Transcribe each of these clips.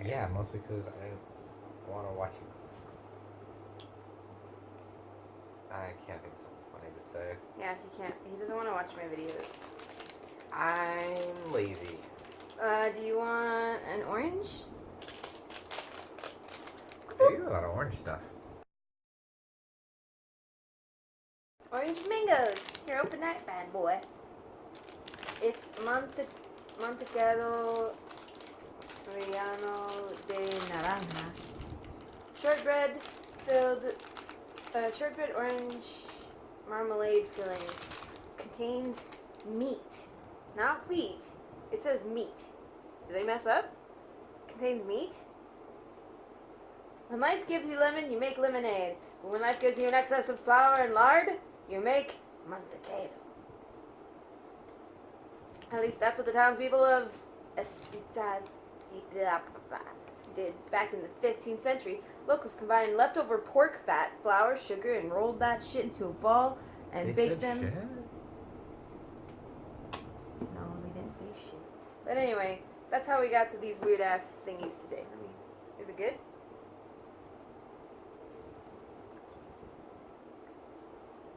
Yeah, mostly because I didn't want to watch it. I can't think of something funny to say. Yeah, he can't. He doesn't want to watch my videos. I'm lazy. Do you want an orange? I do a lot of orange stuff. Orange mangoes. Here, open that bad boy. It's mantecado relleno de naranja. Shortbread filled, shortbread orange marmalade filling. Contains meat, not wheat. It says meat. Did they mess up? Contains meat? When life gives you lemon, you make lemonade. But when life gives you an excess of flour and lard, you make mantecado. At least that's what the townspeople of Espita did back in the 15th century. Locals combined leftover pork fat, flour, sugar, and rolled that shit into a ball and baked them. Shit? No, they didn't say shit. But anyway, that's how we got to these weird ass thingies today. I mean, is it good?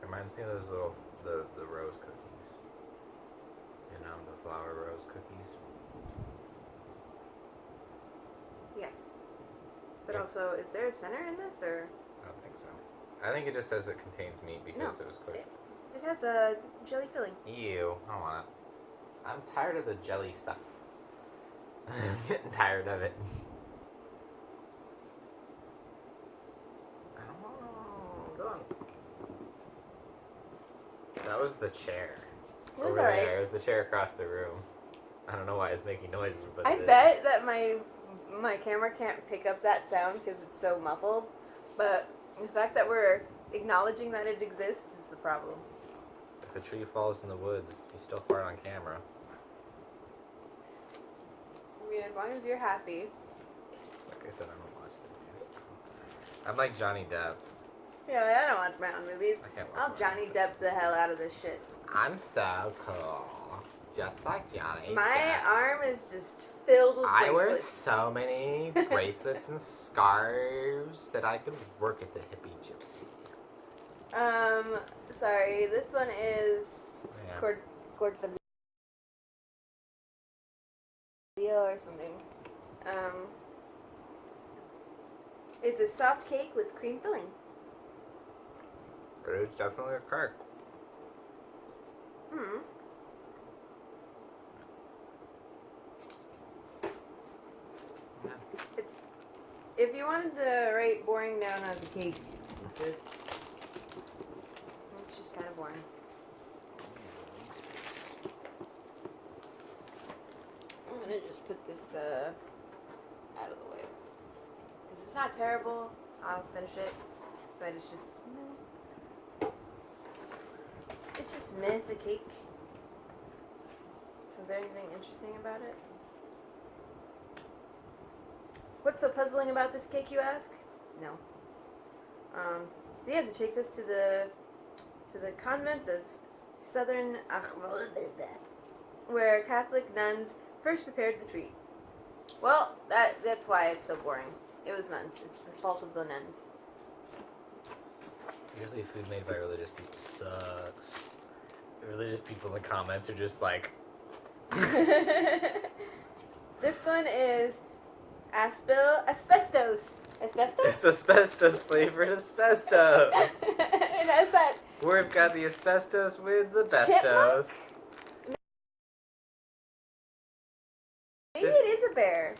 Reminds me of those little the rose cookies. You know, the flour rose cookies. Yes. But Yeah. also, is there a center in this, or? I don't think so. I think it just says it contains meat because it was cooked. It has a jelly filling. Ew, I don't want it. I'm tired of the jelly stuff. I'm getting tired of it. I don't know. Go on. That was the chair. It was Over alright. there. It was the chair across the room. I don't know why it's making noises, but I it bet is. that my camera can't pick up that sound because it's so muffled. But the fact that we're acknowledging that it exists is the problem. If a tree falls in the woods, you still fart on camera. I mean, as long as you're happy. Like I said, I don't watch the videos. I'm like Johnny Depp. Yeah, I don't watch my own movies. I can't watch I'll my own Johnny movies. Depp the hell out of this shit. I'm so cool. Just like Johnny My Depp. arm is just filled with I wear bracelets. so many bracelets and scarves that I could work at the hippie gypsy. Sorry, this one is Yeah. Cortadillo or something. It's a soft cake with cream filling. But it's definitely a cake. Yeah. It's, if you wanted to write boring down as a cake, it's this. It's just kind of boring. I'm gonna just put this out of the way. Because it's not terrible. I'll finish it. But it's just meh. It's just meh, the cake. Was there anything interesting about it? What's so puzzling about this cake, you ask? No. The answer takes us to the convents of southern where Catholic nuns first prepared the treat. Well, that's why it's so boring. It was nuns. It's the fault of the nuns. Usually food made by religious people sucks. The religious people in the comments are just like... This one is asbestos. Asbestos? It's asbestos flavored asbestos. It has that. We've got the asbestos with the Chipmunk? bestos. Maybe it is a bear.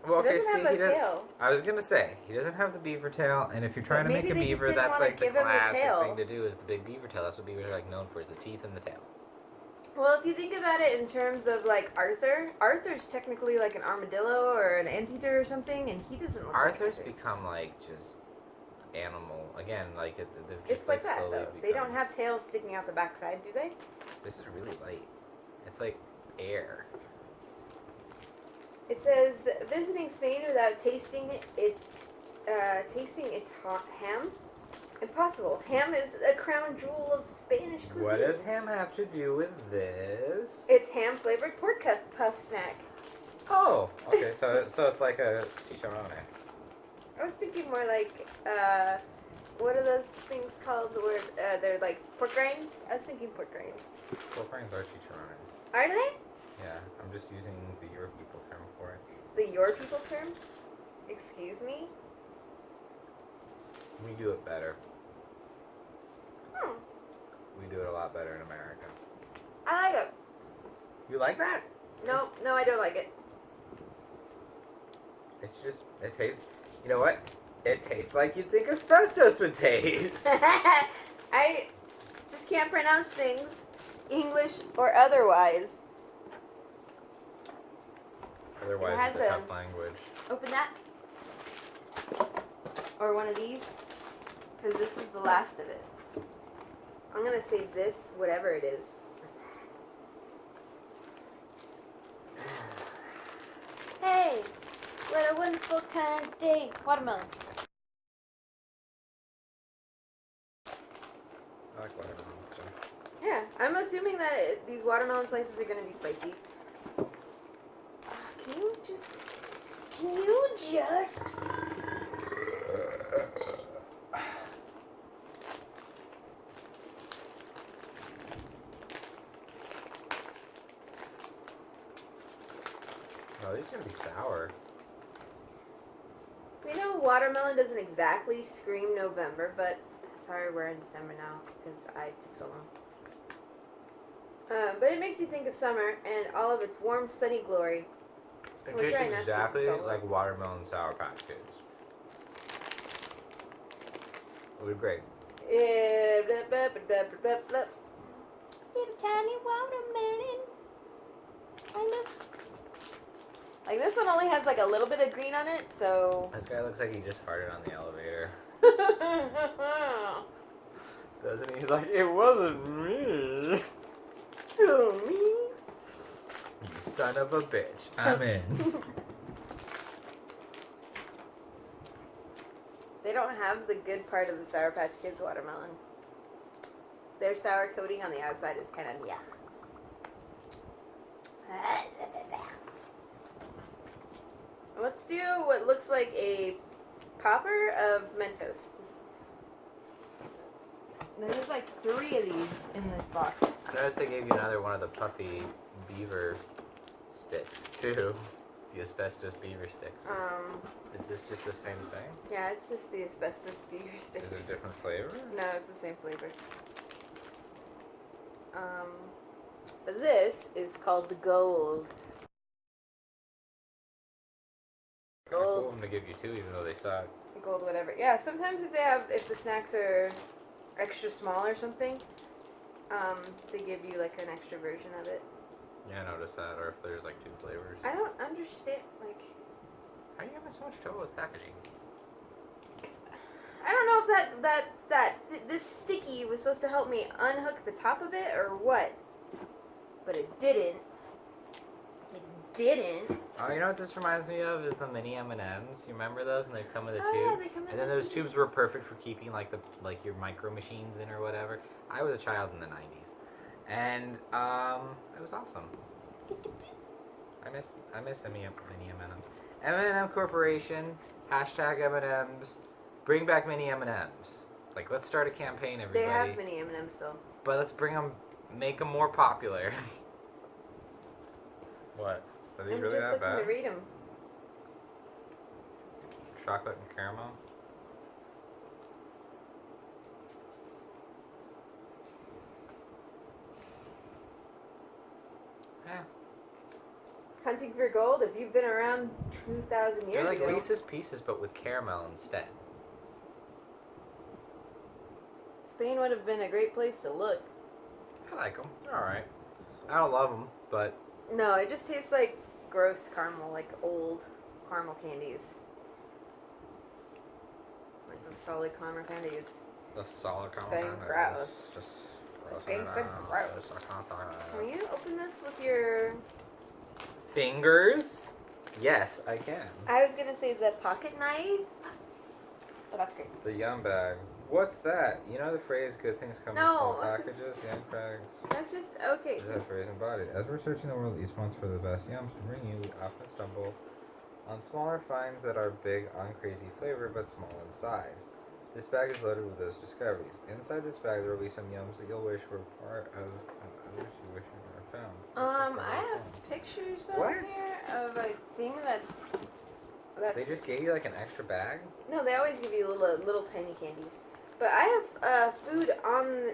Well, It doesn't have a tail. I was gonna say he doesn't have the beaver tail, and if you're trying to Maybe make a they just beaver, didn't that's wanna like the give him the classic tail. thing to do is the big beaver tail. That's what beavers are like known for, is the teeth and the tail. Well, if you think about it in terms of like Arthur's technically like an armadillo or an anteater or something, and he doesn't look Arthur's like Arthur. become like just animal again, like they've just It's like that slowly though. They don't have tails sticking out the backside, do they? This is really light. It's like air. It says visiting Spain without tasting its ham. Impossible. Ham is a crown jewel of Spanish cuisine. What does ham have to do with this? It's ham flavored pork puff snack. Oh, okay. So it's like a chicharrone. I was thinking more like, what are those things called? Where they're like pork rinds? I was thinking pork rinds. Pork rinds are chicharrones. Are they? Yeah, I'm just using the your people term for it. The your people term? Excuse me? We do it better. Hmm. We do it a lot better in America. I like it. You like that? No, no, I don't like it. It's just, it tastes, you know what? It tastes like you'd think asbestos would taste. I just can't pronounce things, English or otherwise. Otherwise, has it's a a- tough language. Open that. Or one of these. Because this is the last of it. I'm going to save this, whatever it is, for last. Hey! What a wonderful kind of day. Watermelon. I like watermelon stuff. Yeah, I'm assuming that these watermelon slices are going to be spicy. Can you just... Oh, these are gonna be sour. We know watermelon doesn't exactly scream November, but sorry we're in December now because I took so long. But it makes you think of summer and all of its warm, sunny glory. It We're tastes trying not to get exactly salty. like watermelon Sour Patch Kids. It was great. Blah, blah, blah, blah, blah, blah. Little tiny watermelon. I love. Like this one only has like a little bit of green on it, so. This guy looks like he just farted on the elevator. Doesn't he? He's like, it wasn't me. Oh, me? You son of a bitch. I'm in. They don't have the good part of the Sour Patch Kids watermelon. Their sour coating on the outside is kind of yuck. Let's do what looks like a popper of Mentos. There's like 3 of these in this box. I noticed they gave you another one of the puffy beaver sticks, too. The asbestos beaver sticks. Is this just the same thing? Yeah, it's just the asbestos beaver sticks. Is it a different flavor? No, it's the same flavor. But this is called the Gold. Kinda cool of them to give you 2 even though they suck. Gold whatever. Yeah, sometimes if the snacks are extra small or something, they give you like an extra version of it. Yeah, I noticed that. Or if there's like 2 flavors. I don't understand, like... How are you having so much trouble with packaging? Cause I don't know if this sticky was supposed to help me unhook the top of it or what. But it didn't. It didn't. Oh, you know what this reminds me of is the mini M&Ms. You remember those? And they come in a tube. Oh, yeah, they come in And then the those tube. tubes were perfect for keeping like your micro machines in or whatever. I was a child in the 90s, and it was awesome. I miss mini M&Ms. M&M Corporation hashtag M&Ms. Bring back mini M&Ms. Like, let's start a campaign, everybody. They have mini M&Ms still. But let's make them more popular. What? Are these I'm really just that looking bad? to read them. Chocolate and caramel? Yeah. Hunting for gold, if you've been around 2,000 They're years like ago. Reese's Pieces, but with caramel instead. Spain would have been a great place to look. I like them. They're alright. I don't love them, but... No, it just tastes like gross caramel, like old caramel candies. Like those solid caramel candies. The solid caramel Being kind of gross. is Just being so gross. Can you open this with your... Fingers? Yes, I can. I was gonna say the pocket knife. Oh, that's great. The Yum Bag. What's that? You know the phrase "good things come in small packages"? Yum crags. That's just okay. Is that phrase embodied? As we're searching the world each month for the best yums to bring you, we often stumble on smaller finds that are big on crazy flavor but small in size. This bag is loaded with those discoveries. Inside this bag there will be some yums that you'll wish were part of, and others you wish you never found. I have pictures on here of a thing that's. They just gave you like an extra bag? No, they always give you little tiny candies. But I have food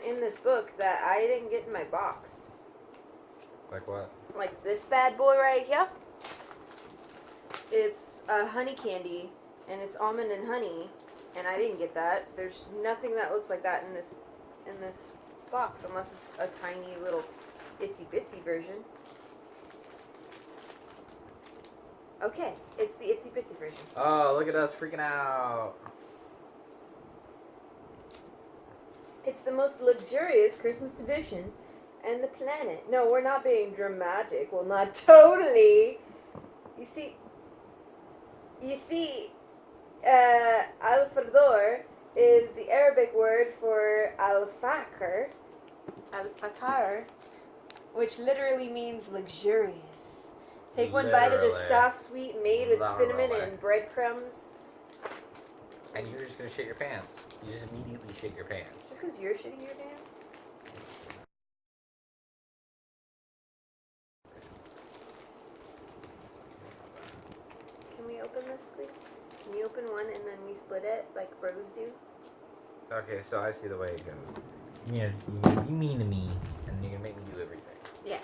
in this book that I didn't get in my box. Like what? Like this bad boy right here. It's honey candy, and it's almond and honey, and I didn't get that. There's nothing that looks like that in this box, unless it's a tiny little itsy bitsy version. Okay, it's the itsy bitsy version. Oh, look at us freaking out. It's the most luxurious Christmas edition on the planet. No, we're not being dramatic. Well, not totally. You see, alfador is the Arabic word for al-fakr, which literally means luxurious. Take one bite of this soft sweet made with cinnamon and breadcrumbs. And you're just going to shit your pants. You just immediately shit your pants. Just because you're shitting your pants? Can we open this, please? Can you open one and then we split it like bros do? Okay, so I see the way it goes. You mean to me, and you're going to make me do everything. Yes.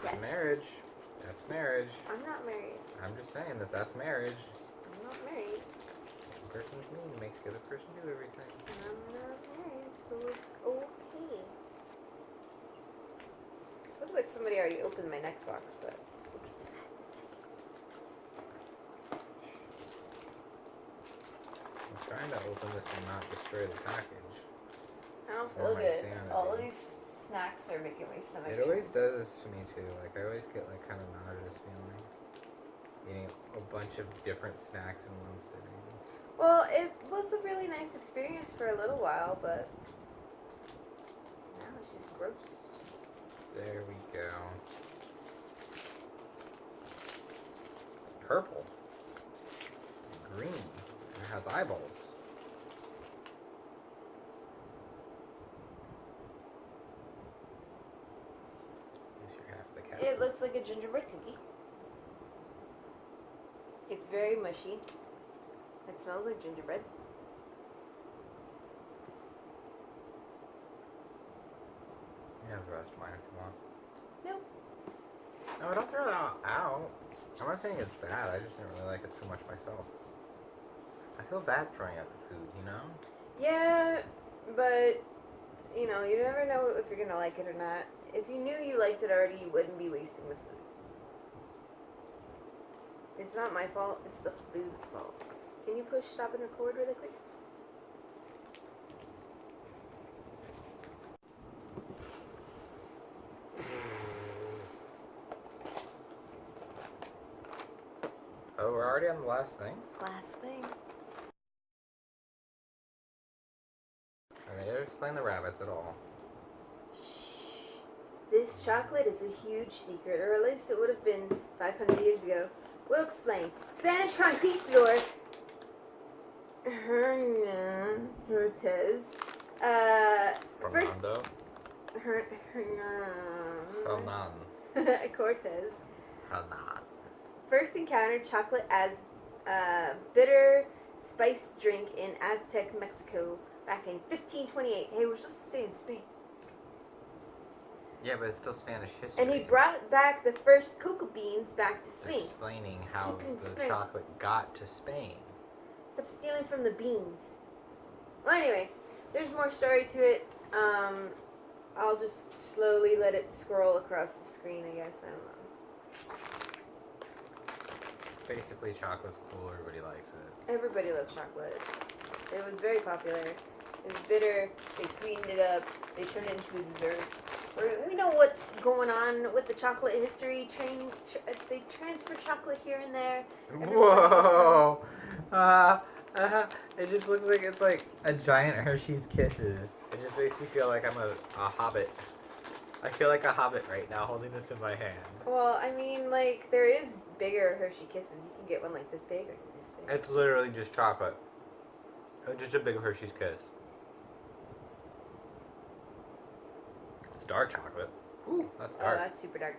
Yes. Marriage. That's marriage. I'm not married. I'm just saying that's marriage. I'm not married. One person's mean makes the other person do everything. I'm not married, so it's okay. Looks like somebody already opened my next box, but we'll get to that in a second. I'm trying to open this and not destroy the package. I don't feel good. All of these snacks are making my stomach. It always does this to me too. Like I always get like kind of nauseous feeling eating a bunch of different snacks in one sitting. Well, it was a really nice experience for a little while, but now it's just gross. There we go. Purple. Green. It has eyeballs. It looks like a gingerbread cookie. It's very mushy. It smells like gingerbread. You have the rest of mine if you want. No. No, don't throw that out. I'm not saying it's bad. I just didn't really like it too much myself. I feel bad throwing out the food, you know? Yeah, but, you know, you never know if you're going to like it or not. If you knew you liked it already, you wouldn't be wasting the food. It's not my fault, it's the food's fault. Can you push stop and record really quick? Oh, we're already on the last thing? Last thing. I mean, didn't explain the rabbits at all. This chocolate is a huge secret, or at least it would have been 500 years ago. We'll explain. Spanish conquistador Hernan Cortez. Fernando? Hernan Cortez. Hernan. First encountered chocolate as a bitter spiced drink in Aztec Mexico back in 1528. Hey, we're supposed to stay in Spain. Yeah, but it's still Spanish history. And he brought back the first cocoa beans back to Spain. Explaining how the chocolate got to Spain. Stop stealing from the beans. Well, anyway, there's more story to it. I'll just slowly let it scroll across the screen, I guess. I don't know. Basically, chocolate's cool. Everybody likes it. Everybody loves chocolate. It was very popular. It was bitter. They sweetened it up. They turned it into a dessert. We know what's going on with the chocolate history. They transfer chocolate here and there. Whoa! It just looks like it's like a giant Hershey's Kisses. It just makes me feel like I'm a hobbit. I feel like a hobbit right now holding this in my hand. Well, I mean, like, there is bigger Hershey Kisses. You can get one like this big or this big. It's literally just chocolate. Just a big Hershey's Kiss. It's dark chocolate. Ooh, that's dark. Oh, that's super dark.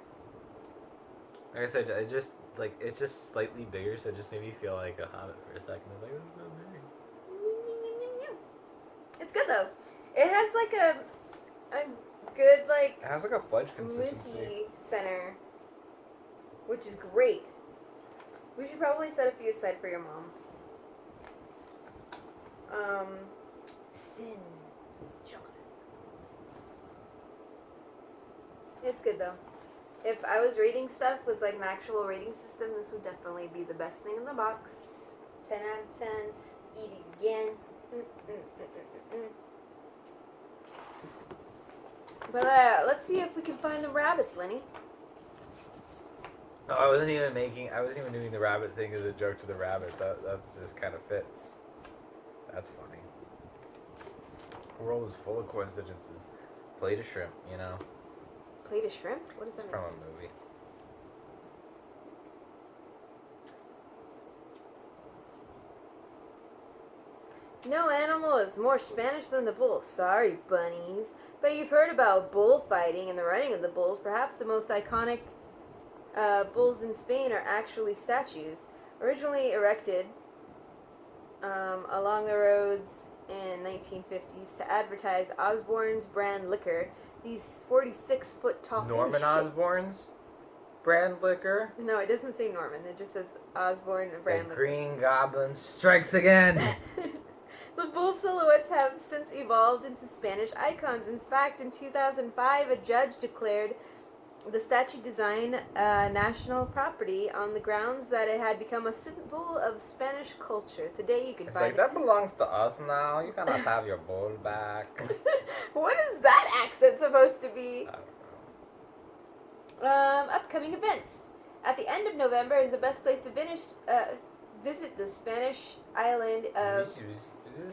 Like I said, it's just slightly bigger, so it just made me feel like a hobbit for a second. I was like, this is so big. It's good though. It has like a good like It has like a fudge consistency. moussey center, which is great. We should probably set a few aside for your mom. Sin chocolate. It's good though. If I was rating stuff with like an actual rating system, this would definitely be the best thing in the box. 10 out of 10. Eat it again. But let's see if we can find the rabbits, Lenny. No, I wasn't even doing the rabbit thing as a joke to the rabbits. That just kind of fits. That's funny. The world is full of coincidences. Plate of shrimp, you know. Plate of shrimp? What is that? From a movie. No animal is more Spanish than the bull. Sorry, bunnies. But you've heard about bullfighting and the running of the bulls. Perhaps the most iconic bulls in Spain are actually statues. Originally erected along the roads in 1950s to advertise Osborne's brand liquor. These 46-foot tall... Norman Osborn's brand liquor? No, it doesn't say Norman. It just says Osborne brand The liquor. Green Goblin strikes again! The bull silhouettes have since evolved into Spanish icons. In fact, in 2005, a judge declared the statue design national property on the grounds that it had become a symbol of Spanish culture. Today, you can It's find like, that belongs to us now. You cannot have your bull back. What is that accent supposed to be? I don't know. Upcoming events. At the end of November is the best place to visit the Spanish island of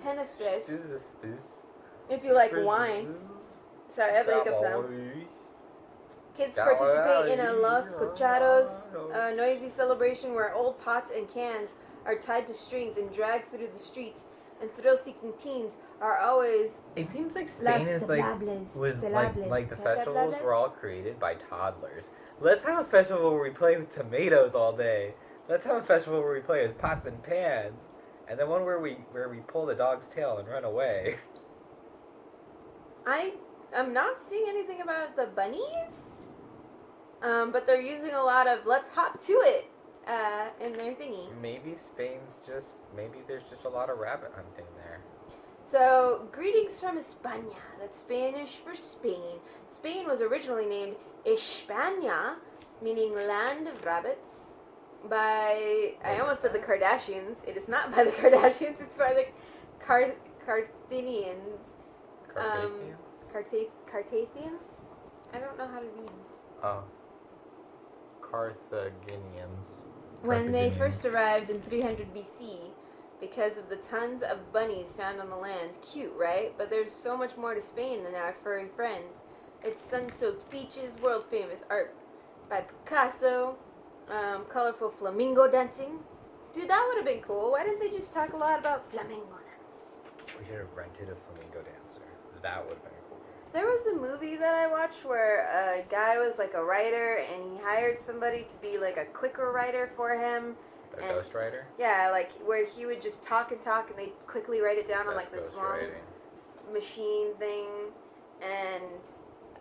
Tenerife. If you like wine. Sorry, I have the hiccups now. Kids participate in a Los Cocharos, a noisy celebration where old pots and cans are tied to strings and dragged through the streets, and thrill-seeking teens are always... It seems like Spain is like the festivals were all created by toddlers. Let's have a festival where we play with tomatoes all day. Let's have a festival where we play with pots and pans, and then one where we pull the dog's tail and run away. I'm not seeing anything about the bunnies, but they're using a lot of "let's hop to it" in their thingy. Maybe there's just a lot of rabbit hunting there. So, greetings from España. That's Spanish for Spain. Spain was originally named España, meaning land of rabbits, by, I almost said the Kardashians. It is not by the Kardashians, it's by the Carthaginians. Carthaginians? I don't know how to read. Oh. Carthaginians. When they first arrived in 300 BC, because of the tons of bunnies found on the land. Cute, right? But there's so much more to Spain than our furry friends. Its sun-soaked beaches, world-famous art by Picasso, colorful flamingo dancing. Dude, that would have been cool. Why didn't they just talk a lot about flamingo dancing? We should have rented a flamingo dancer. That would have been cool. There was a movie that I watched where a guy was like a writer and he hired somebody to be like a quicker writer for him. A ghostwriter? Yeah, like where he would just talk and they'd quickly write it down on like this long machine thing. And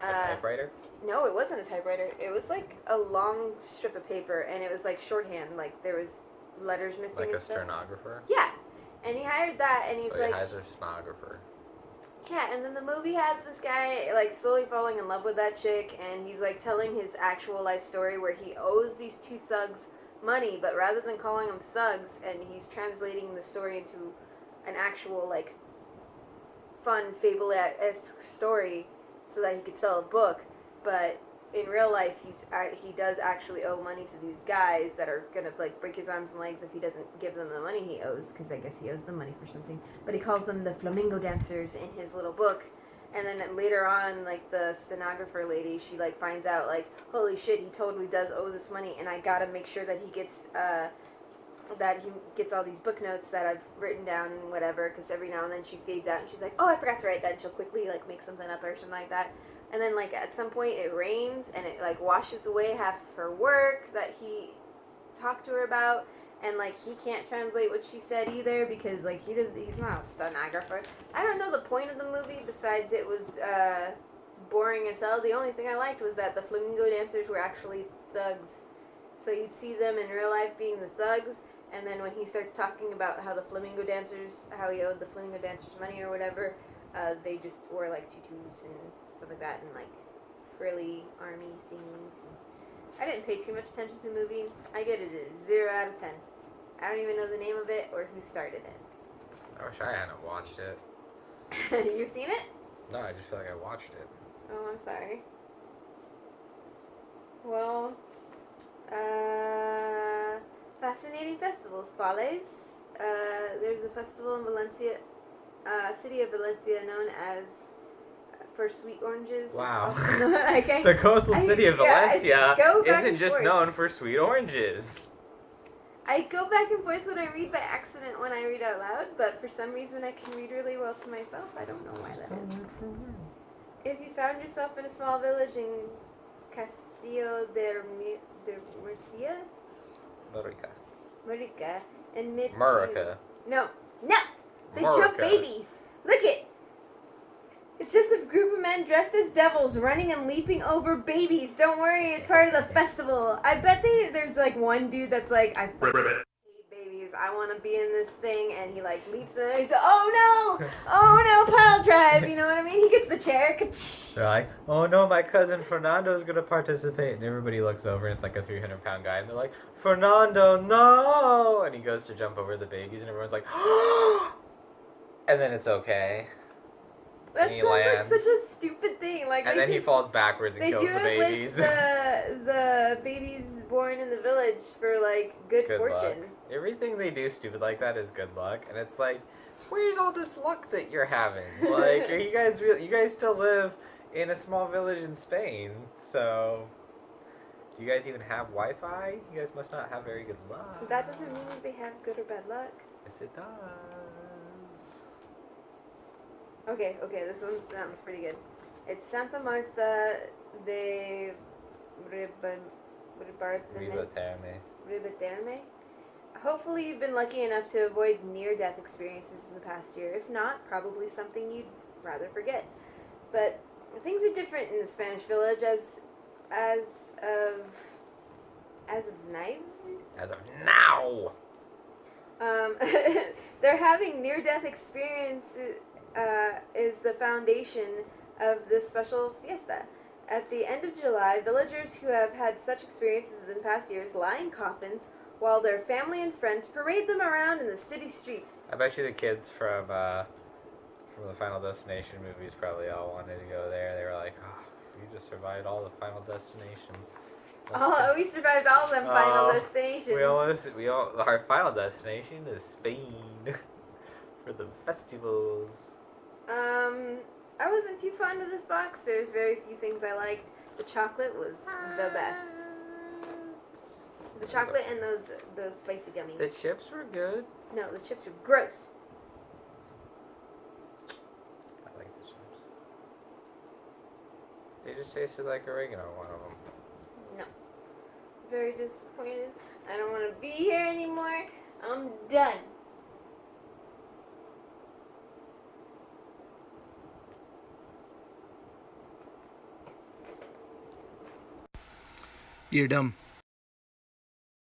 a typewriter? No, it wasn't a typewriter. It was like a long strip of paper and it was like shorthand, like there was letters missing like and a stuff. stenographer? Yeah. And he hired that and he's so like... he has a stenographer. Yeah, and then the movie has this guy like slowly falling in love with that chick, and he's like telling his actual life story where he owes these two thugs money, but rather than calling them thugs, and he's translating the story into an actual like fun fable-esque story so that he could sell a book, but in real life, he does actually owe money to these guys that are gonna like break his arms and legs if he doesn't give them the money he owes, because I guess he owes them money for something. But he calls them the flamingo dancers in his little book. And then later on, like, the stenographer lady, she, like, finds out, like, holy shit, he totally does owe this money, and I gotta make sure that he gets all these book notes that I've written down and whatever, because every now and then she fades out, and she's like, oh, I forgot to write that, and she'll quickly, like, make something up or something like that. And then, like, at some point it rains, and it, like, washes away half of her work that he talked to her about. And, like, he can't translate what she said either because, like, he's not a stenographer. I don't know the point of the movie besides it was boring as hell. The only thing I liked was that the flamingo dancers were actually thugs. So you'd see them in real life being the thugs, and then when he starts talking about how how he owed the flamingo dancers money or whatever, they just wore, like, tutus and stuff like that and, like, frilly army things. I didn't pay too much attention to the movie. I get it a 0 out of 10. I don't even know the name of it or who started it. I wish I hadn't watched it. You've seen it? No, I just feel like I watched it. Oh, I'm sorry. Well, fascinating festivals, Pales. There's a festival in Valencia, city of Valencia, known as for sweet oranges. Wow. Okay. The coastal city of Valencia isn't just forth. known for sweet oranges. I go back and forth when I read by accident when I read out loud, but for some reason I can read really well to myself. I don't know why that is. If you found yourself in a small village in Castillo de Murcia? Murica. In mid Murica. No. They Murica. jump babies. Look it. It's just a group of men dressed as devils running and leaping over babies. Don't worry, it's part of the festival. I bet there's like one dude that's like, I hate babies. I want to be in this thing, and he like leaps in and he's like, oh no, pile drive. You know what I mean? He gets the chair. They're like, oh no, my cousin Fernando's gonna participate, and everybody looks over, and it's like a 300-pound guy, and they're like, Fernando, no! And he goes to jump over the babies, and everyone's like, and then it's okay. That he sounds lands. like such a stupid thing. Like, And then he falls backwards and kills the babies. They do it with the babies born in the village for, like, good fortune. Luck. Everything they do stupid like that is good luck. And it's like, where's all this luck that you're having? Like, are you guys you guys still live in a small village in Spain, so do you guys even have Wi-Fi? You guys must not have very good luck. That doesn't mean that they have good or bad luck. Yes, it does. Okay, this one sounds pretty good. It's Santa Marta de Ribaterme. Hopefully you've been lucky enough to avoid near-death experiences in the past year. If not, probably something you'd rather forget. But things are different in the Spanish village as of knives. As of now! They're having near-death experiences. Is the foundation of this special fiesta. At the end of July, villagers who have had such experiences in past years lie in coffins while their family and friends parade them around in the city streets. I bet you the kids from the Final Destination movies probably all wanted to go there. They were like, oh, we just survived all the Final Destinations. We survived all them Final Destinations. Our Final Destination is Spain for the festivals. I wasn't too fond of this box. There's very few things I liked. The chocolate was the best. The chocolate and those spicy gummies. The chips were good. No, the chips were gross. I like the chips. They just tasted like oregano, one of them. No. Very disappointed. I don't want to be here anymore. I'm done. You're dumb.